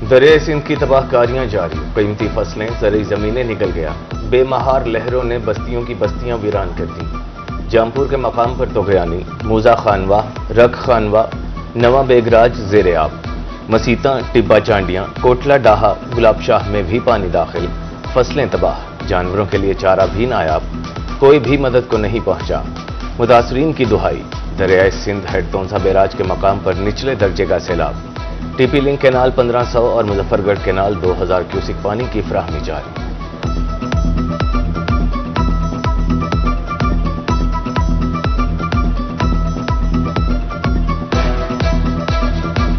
दरिया सिंध की तबाहकारियां जारी, कीमती फसलें, ज़रई ज़मीनें निकल गया। बेमहार लहरों ने बस्तियों की बस्तियां वीरान कर दी। जामपुर के मकाम पर तोगयानी, मूजा खानवा, रख खानवा, नवा बेगराज ज़ेरे आब। मसीता, टिब्बा चांडियां, कोटला डाहा, गुलाब शाह में भी पानी दाखिल। फसलें तबाह, जानवरों के लिए चारा भी नायाब। कोई भी मदद को नहीं पहुंचा। मुतासरीन की दुहाई, दरिया सिंध हेडतोंसा बैराज के मकाम पर निचले दर्जे का सैलाब। टीपी लिंक कैनाल 1500 और मुजफ्फरगढ़ कैनाल 2000 क्यूसिक पानी की फराहमी जारी।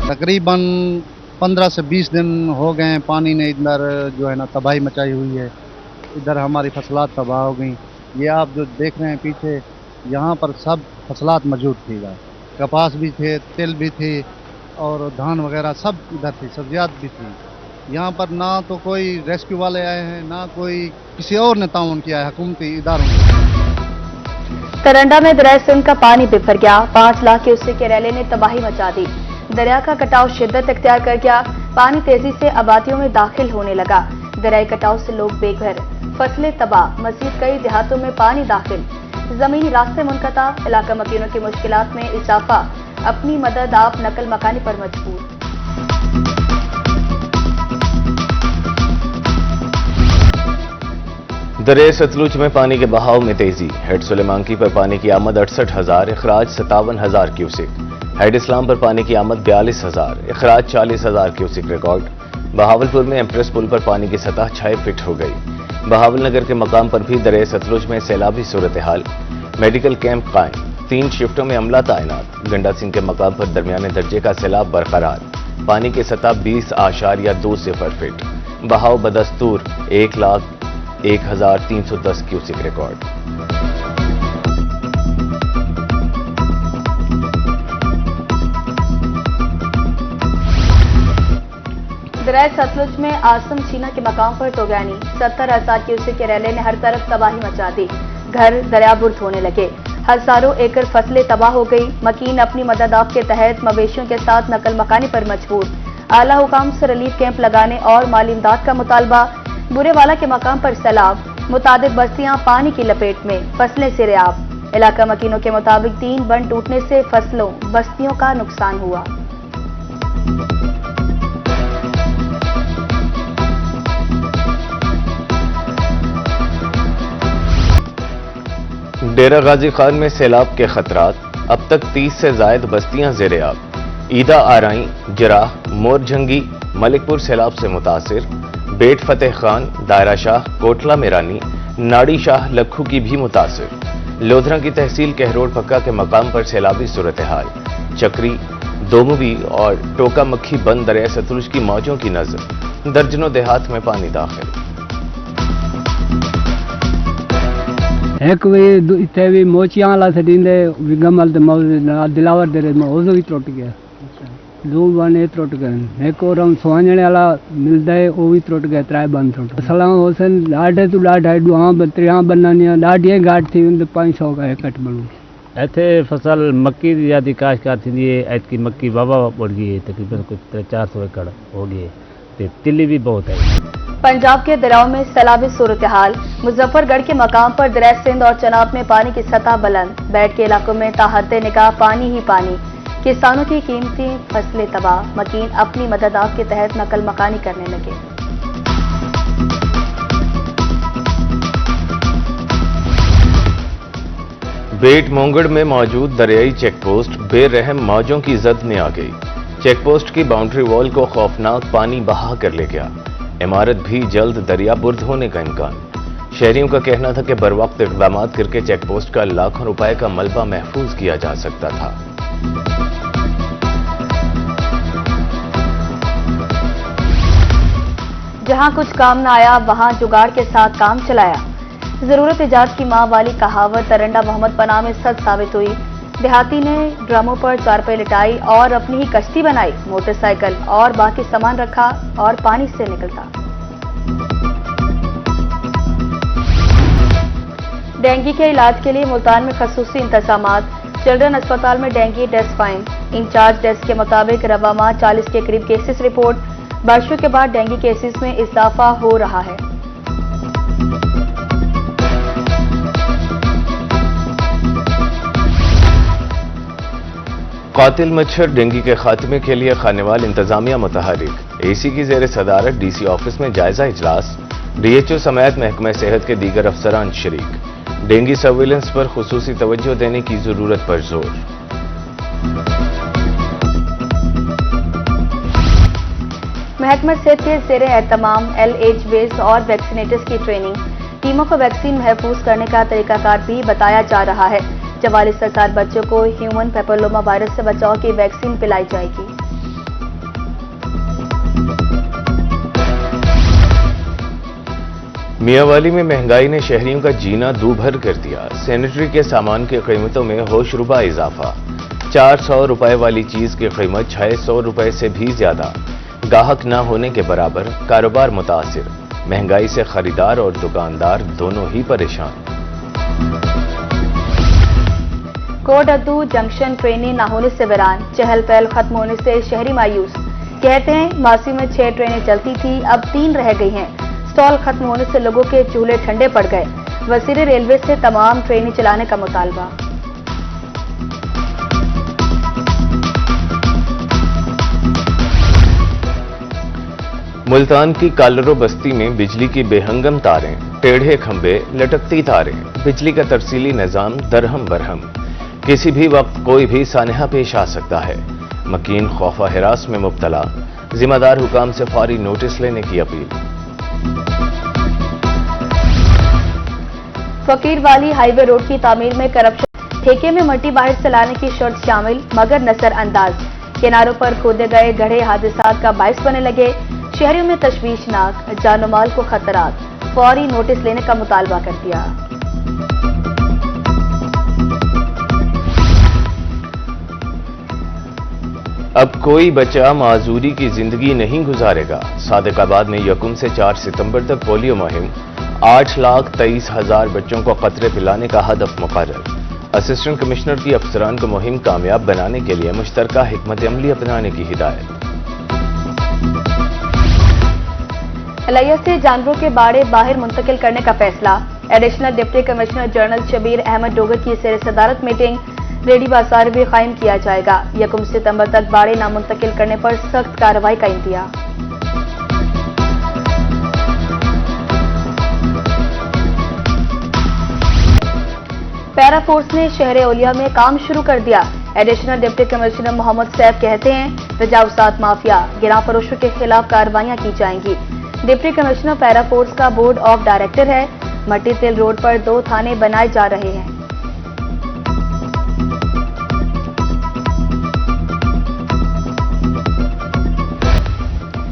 तकरीबन 15 से 20 दिन हो गए हैं। पानी ने इधर जो है ना तबाही मचाई हुई है। इधर हमारी फसलात तबाह हो गई। ये आप जो देख रहे हैं पीछे, यहाँ पर सब फसलात मौजूद थी। इधर कपास भी थे, तिल भी थी और धान वगैरह सब इधर थी, सब्जियात भी थी। यहाँ पर ना तो कोई रेस्क्यू वाले आए हैं, ना कोई किसी और ने ताउन किया है हुकूमती इदारों ने। तरंडा में दरिया सिंध का पानी बिफर गया। 5 लाख क्यूसेक के रैले ने तबाही मचा दी। दरिया का कटाव शिद्दत इख्तियार कर गया। पानी तेजी से आबादियों में दाखिल होने लगा। दरियाई कटाव से लोग बेघर, फसलें तबाह, मजीद कई देहातों में पानी दाखिल, जमीनी रास्ते मुनक़ता, इलाका मकीनों की मुश्किलात में इजाफा। अपनी मदद आप नकल मकानी पर मजबूर। दरिया सतलुज में पानी के बहाव में तेजी। हेड सुलेमानकी पर पानी की आमद 68,000, इखराज 57,000 क्यूसिक। हेड इस्लाम पर पानी की आमद 42,000, इखराज 40,000 क्यूसिक रिकॉर्ड। बहावलपुर में एम्प्रेस पुल पर पानी की सतह 6 फीट हो गई। बहावल नगर के मकाम पर भी दरिया सतलुज में सैलाबी सूरत हाल। मेडिकल कैंप कायम, 3 शिफ्टों में अमला तैनात। गंडा सिंह के मकाम पर दरमियाने दर्जे का सैलाब बरकरार। पानी की सतह 20.20 फीट। बहाव बदस्तूर 1,01,310 क्यूसिक रिकॉर्ड। दरिया सतलुज में आसम छीना के मकाम पर तोगयानी, 70,000 क्यूसेक के रैले ने हर तरफ तबाही मचा दी। घर दरियाबुर्द होने लगे। हजारों एकड़ फसलें तबाह हो गई। मकीन अपनी मदद आप के तहत मवेशियों के साथ नकल मकानी पर मजबूर। आला हुकाम से रिलीफ कैंप लगाने और माली इमदाद का मुतालबा। बुरेवाला के मकाम पर सैलाब, मुतादिद बस्तियां पानी की लपेट में, फसलें सिरेआब। इलाका मकीनों के मुताबिक 3 बंद टूटने से फसलों, बस्तियों का नुकसान हुआ। डेरा गाजी खान में सैलाब के खतरात। अब तक 30 से जायद बस्तियां ज़ेरे-आब। ईदा आराई, जराह, मोरझंगी, मलिकपुर सैलाब से मुतासिर। बेट फतेह खान, दायरा शाह, कोटला मेरानी, नाड़ी शाह, लखू की भी मुतासिर। लोधरा की तहसील कहरोड पक्का के मकाम पर सैलाबी सूरत हाल। चक्री, दोमुवी और टोका मक्खी बंद दरिया सतलुज की मौजों की नजर। दर्जनों देहात में पानी दाखिल। एक वे मोचियां वाला छींदे विगमल दिलावर दे मौजो भी टुट गया। 2 बने टुट गए। एक और हम सोहने वाला मिलता है वो भी टुट गया। 3 बन टुट। सलाम होसन लाडे तो लाड है दुआ बत्रियां बनानिया लाडियां गाट थी उन 500 का एकट बनू। इतने फसल मक्की की ज़्यादा काश्तकार थी। ऐतकी मक्की बाबा बढ़ गई है, तकरीबन कुछ 400 एकड़ हो गई है। तिल्ली भी बहुत है। पंजाब के दरियाओं में सैलाबी सूरत हाल। मुजफ्फरगढ़ के मकाम पर दरिया सिंध और चनाब में पानी की सतह बुलंद। बैठ के इलाकों में ताहते निगाह पानी ही पानी। किसानों की कीमती फसलें तबाह। मकीन अपनी मदद आप के तहत नकल मकानी करने लगे। बेट मोंगड़ में मौजूद दरियाई चेक पोस्ट बेरहम मौजों की जद में आ गई। चेक पोस्ट की बाउंड्री वॉल को खौफनाक पानी बहा कर ले गया। इमारत भी जल्द दरियाबुर्द होने का इम्कान। शहरियों का कहना था कि बरवक्त इक़दाम करके चेक पोस्ट का लाखों रुपए का मलबा महफूज किया जा सकता था। जहां कुछ काम न आया वहां जुगाड़ के साथ काम चलाया। जरूरत इजाज की मां वाली कहावत तरंडा मोहम्मद पनाह में सच साबित हुई। देहाती ने ड्रमों पर चारपाई लिटाई और अपनी ही कश्ती बनाई। मोटरसाइकिल और बाकी सामान रखा और पानी से निकलता। डेंगू के इलाज के लिए मुल्तान में खसूसी इंतजामात। चिल्ड्रन अस्पताल में डेंगू डेस्क फाइंड। इंचार्ज डेस्क के मुताबिक रवा माह 40 के करीब केसेस रिपोर्ट। बारिशों के बाद डेंगू केसेस में इजाफा हो रहा है। कातिल मच्छर डेंगू के खात्मे के लिए खानेवाल इंतजामिया मुतहरिक। एसी की जेर सदारत डीसी ऑफिस में जायजा इजलास। डीएचओ समेत महकमा सेहत के दीगर अफसरान शरीक। डेंगू सर्विलेंस पर खुसूसी तवज्जो देने की जरूरत पर जोर। महकमा सेहत के जेर एहतमाम LHVs और वैक्सीनेटर्स की ट्रेनिंग, टीमों को वैक्सीन महफूज करने का तरीकाकार भी बताया जा रहा है। 44,000 बच्चों को ह्यूमन पेपिलोमा वायरस से बचाव की वैक्सीन पिलाई जाएगी। मियांवाली में महंगाई ने शहरियों का जीना दूभर कर दिया। सैनिटरी के सामान की कीमतों में होशरुबा इजाफा। 400 रुपए वाली चीज की कीमत 600 रुपए से भी ज्यादा। गाहक न होने के बराबर, कारोबार मुतासिर। महंगाई से खरीदार और दुकानदार दोनों ही परेशान। कोटअद्दू जंक्शन ट्रेनें न होने से वीरान, चहल पहल खत्म होने से शहरी मायूस। कहते हैं मासी में 6 ट्रेनें चलती थी, अब 3 रह गई हैं। स्टॉल खत्म होने से लोगों के चूल्हे ठंडे पड़ गए। वजीर रेलवे से तमाम ट्रेनें चलाने का मुतालबा। मुल्तान की कालरो बस्ती में बिजली की बेहंगम तारें, टेढ़े खंभे, लटकती तारें। बिजली का तरसीली निजाम दरहम बरहम। किसी भी वक्त कोई भी सानहा पेश आ सकता है। मकीन खौफा हिरास में मुब्तला। जिम्मेदार हुकाम से फौरी नोटिस लेने की अपील। फकीर वाली हाईवे रोड की तामीर में करप्शन, ठेके में मट्टी बाहर से लाने की शर्त शामिल मगर नजरअंदाज। किनारों पर खोदे गए गड्ढे हादसात का बायस बनने लगे। शहरियों में तशवीशनाक, जानो माल को खतरात। फौरी नोटिस लेने का मुतालबा कर दिया। अब कोई बच्चा माजूरी की जिंदगी नहीं गुजारेगा। सादिकाबाद में यकुम से 4 सितंबर तक पोलियो मुहिम। 8,23,000 बच्चों को कतरे पिलाने का हदफ मुकर्रर। असिस्टेंट कमिश्नर की अफसरान को मुहिम कामयाब बनाने के लिए मुश्तरका हिकमत अमली अपनाने की हिदायत। एलआईएस से जानवरों के बाड़े बाहर मुंतकिल करने का फैसला। Additional deputy commissioner general Shabbir Ahmed Dogar की जेर सदारत मीटिंग। रेडी बाजार भी कायम किया जाएगा। 1 सितंबर तक बाड़े नामुंतकिल करने पर सख्त कार्रवाई का इंतज़ार। पैरा फोर्स ने शहर ओलिया में काम शुरू कर दिया। Additional deputy commissioner Mohammad Saif कहते हैं रजाउसात माफिया, गिरा फरोशों के खिलाफ कार्रवाइयां की जाएंगी। डिप्टी कमिश्नर पैरा फोर्स का बोर्ड ऑफ डायरेक्टर है। मट्टी तेल रोड पर 2 थाने बनाए जा रहे हैं।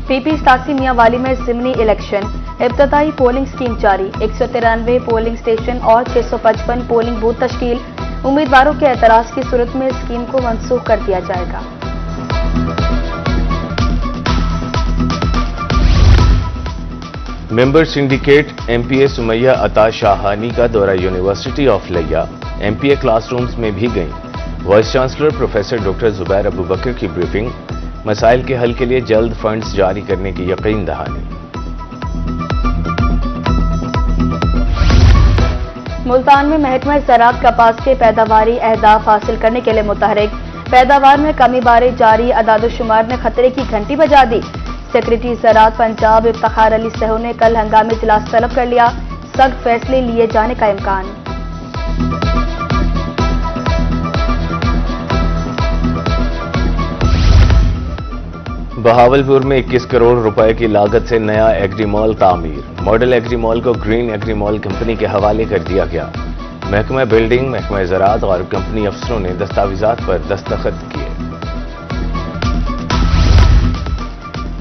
पीपी 87 मियांवाली में जिमनी इलेक्शन, इब्तदाई पोलिंग स्कीम जारी। 193 पोलिंग स्टेशन और 655 पोलिंग बूथ तश्कील। उम्मीदवारों के एतराज की सूरत में स्कीम को मनसूख कर दिया जाएगा। मेंबर सिंडिकेट एमपीए सुमैया अता शाहानी का दौरा यूनिवर्सिटी ऑफ लिया। एमपीए क्लासरूम्स में भी गईं। Vice chancellor professor doctor Zubair Abu Bakr की ब्रीफिंग। मसाइल के हल के लिए जल्द फंड्स जारी करने की यकीन दहानी। मुल्तान में महकमा ज़राअत कपास के पैदावारी अहदाफ हासिल करने के लिए मुतहरिक। पैदावार में कमी बारे जारी अदादोशुमार ने खतरे की घंटी बजा दी। सेक्रेटरी ज़राअत पंजाब इफ्तिखार अली सहू ने कल हंगामी इजलास तलब कर लिया। सख्त फैसले लिए जाने का इम्कान। बहावलपुर में 21 करोड़ रुपए की लागत से नया एग्री मॉल तामीर। मॉडल एग्री मॉल को ग्रीन एग्री मॉल कंपनी के हवाले कर दिया गया। महकमा बिल्डिंग, महकमा ज़राअत और कंपनी अफसरों ने दस्तावेजात पर दस्तखत किए।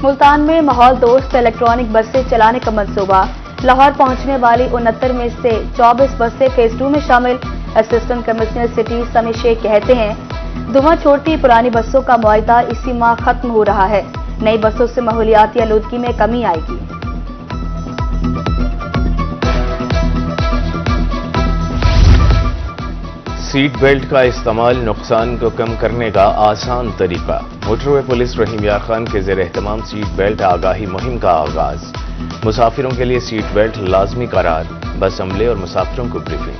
मुल्तान में माहौल दोस्त इलेक्ट्रॉनिक बसें चलाने का मंसूबा। लाहौर पहुंचने वाली 69 में से 24 बसें फेज 2 में शामिल। असिस्टेंट कमिश्नर सिटी समी शेख कहते हैं धुआं छोड़ती पुरानी बसों का मुआयदा इसी माह खत्म हो रहा है। नई बसों से माहौलियाती आलूदगी में कमी आएगी। सीट बेल्ट का इस्तेमाल नुकसान को कम करने का आसान तरीका। मोटरवे पुलिस रहीम यार खान के ज़ेर एहतमाम सीट बेल्ट आगाही मुहिम का आगाज। मुसाफिरों के लिए सीट बेल्ट लाजमी करार, बस अमले और मुसाफिरों को ब्रीफिंग।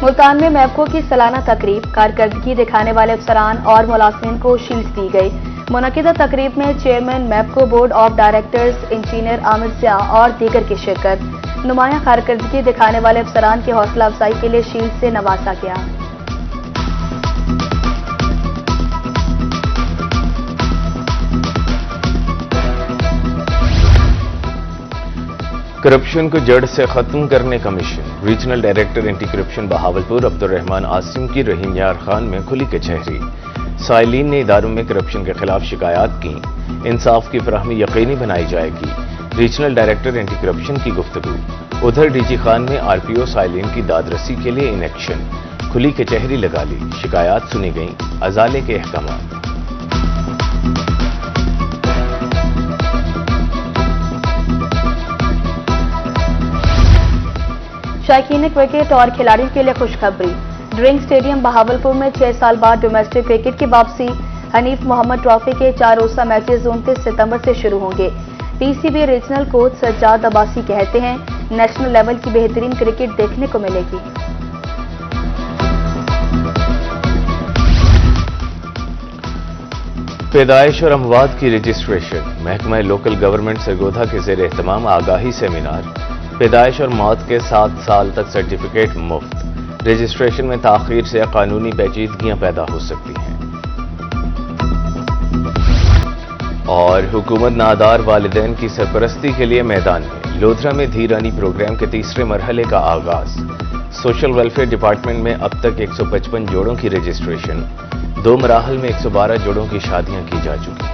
मुल्तान में मैप्को की सालाना तकरीब, कारकर्दगी दिखाने वाले अफसरान और मुलाजिमीन को शील्ड दी गई। मुनक़िदा तकरीब में chairman MEPCO board of directors engineer Aamir Siyah और दीगर की शिरकत। नुमाया कारकर्दगी दिखाने वाले अफसरान की हौसला अफजाई के लिए शील्ड से नवाजा गया। करप्शन को जड़ से खत्म करने का mission. Regional director anti corruption Bahawalpur Abdurrahman Asim की रहीम यार खान में खुली कचहरी। साइलिन ने इदारों में करप्शन के खिलाफ शिकायत की, इंसाफ की फराहमी यकीनी बनाई जाएगी। रीजनल डायरेक्टर एंटी करप्शन की गुफ्तगू। उधर डीजी खान में आरपीओ साइलिन की दादरसी के लिए इन एक्शन। खुली कचहरी लगा ली, शिकायत सुनी गई, अजाले के अहकाम। शायकीन क्रिकेट और खिलाड़ियों के लिए खुशखबरी। ड्रिंक स्टेडियम बहावलपुर में 6 साल बाद डोमेस्टिक क्रिकेट की वापसी। हनीफ मोहम्मद ट्रॉफी के 4 रोज़ा मैचेस 29 सितंबर से शुरू होंगे। PCB regional coach Sajjad Abbasi कहते हैं, नेशनल लेवल की बेहतरीन क्रिकेट देखने को मिलेगी। पैदाइश और अमवात की रजिस्ट्रेशन। महकमा लोकल गवर्नमेंट सरगोधा के ज़ेर एहतमाम आगाही सेमिनार। पैदाइश और मौत के 7 साल तक सर्टिफिकेट मुफ्त। रजिस्ट्रेशन में ताखीर से कानूनी पेचीदगियां पैदा हो सकती हैं। और हुकूमत नादार वालिदैन की सरपरस्ती के लिए मैदान में। लोधरा में धीरानी प्रोग्राम के तीसरे मरहले का आगाज। सोशल वेलफेयर डिपार्टमेंट में अब तक 155 जोड़ों की रजिस्ट्रेशन। 2 मराहल में 112 जोड़ों की शादियां की जा चुकी हैं।